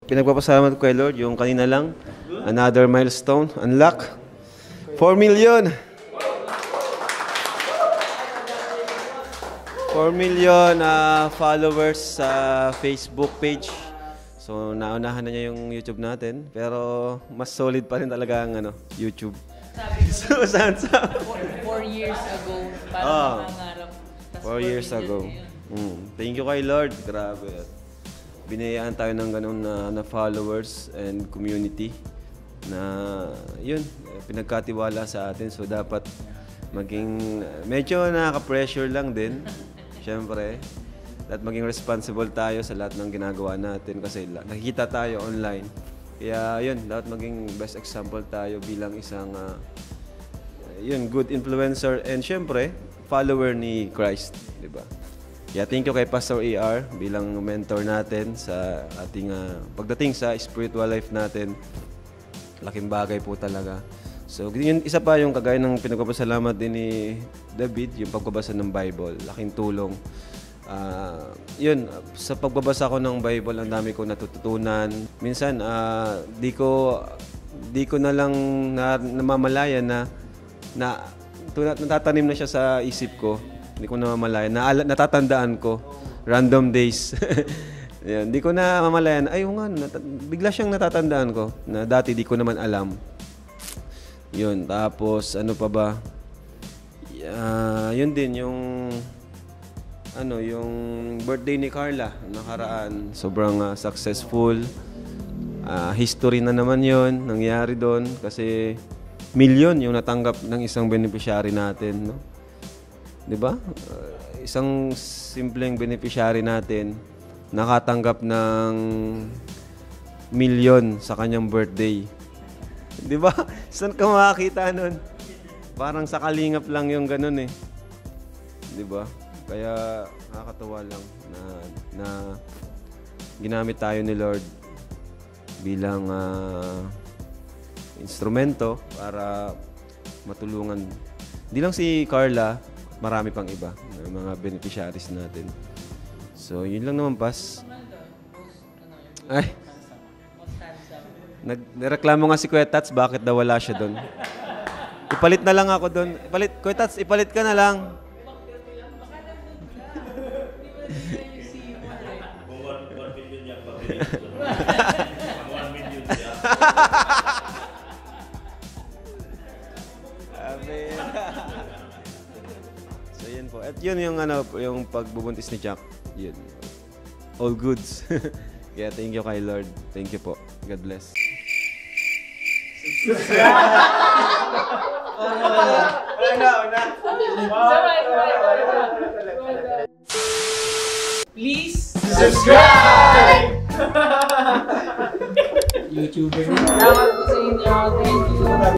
Pinagpapasalamat ko kay Lord, yung kanina lang, another milestone, unlock, 4 million! 4 million followers sa Facebook page. So, naunahan na niya yung YouTube natin. Pero, mas solid pa rin talaga ang YouTube. So, saan sa? 4 years ago, parang mangarap. 4 years ago. Thank you kay Lord. Grabe. Binayaan tayo ng ganun na followers and community na yun, pinagkatiwala sa atin. So, dapat maging medyo nakaka-pressure lang din. Siyempre, at maging responsible tayo sa lahat ng ginagawa natin kasi nakikita tayo online. Kaya yun, dapat maging best example tayo bilang isang good influencer and siyempre, follower ni Christ, di ba? Kaya thank you kay Pastor ER bilang mentor natin sa ating pagdating sa spiritual life natin. Laking bagay po talaga. So, yun, isa pa yung kagaya ng pinagpapasalamat din ni David, yung pagbabasa ng Bible. Laking tulong. Yun, sa pagbabasa ko ng Bible, ang dami kong natututunan. Minsan, di ko na lang namamalayan na natatanim na siya sa isip ko. Hindi ko namamalayan. Natatandaan ko. Random days. Yan, di ko na mamalayan. Ay, bigla siyang natatandaan ko na dati di ko naman alam. Yun, tapos ano pa ba? Yun din yung birthday ni Carla nakaraan. Sobrang successful. History na naman yun, nangyari doon kasi milyon yung natanggap ng isang beneficiary natin, no? 'Di ba? Isang simpleng beneficiary natin nakatanggap ng milyon sa kanyang birthday. 'Di ba? Saan ka makakita nun? Parang sa kalingap lang yung ganun eh. 'Di ba? Kaya nakakatuwa lang na ginamit tayo ni Lord bilang instrumento para matulungan. Hindi lang si Carla, marami pang iba, mga beneficiaries natin. So, yun lang naman, Pas. Ay. Nagreklamo nga si Kuya Tats, bakit daw wala siya doon. Ipalit na lang ako doon. Kuya Tats, ipalit ka na lang. Kung 1 million niya pag-release ko. 1 million niya. Amen. So, yun po. At yun yung pagbubuntis ni Jack. Yun. All goods. Kaya thank you kay Lord. Thank you po. God bless. Please subscribe! YouTuber. Salamat po sa inyo. Thank you.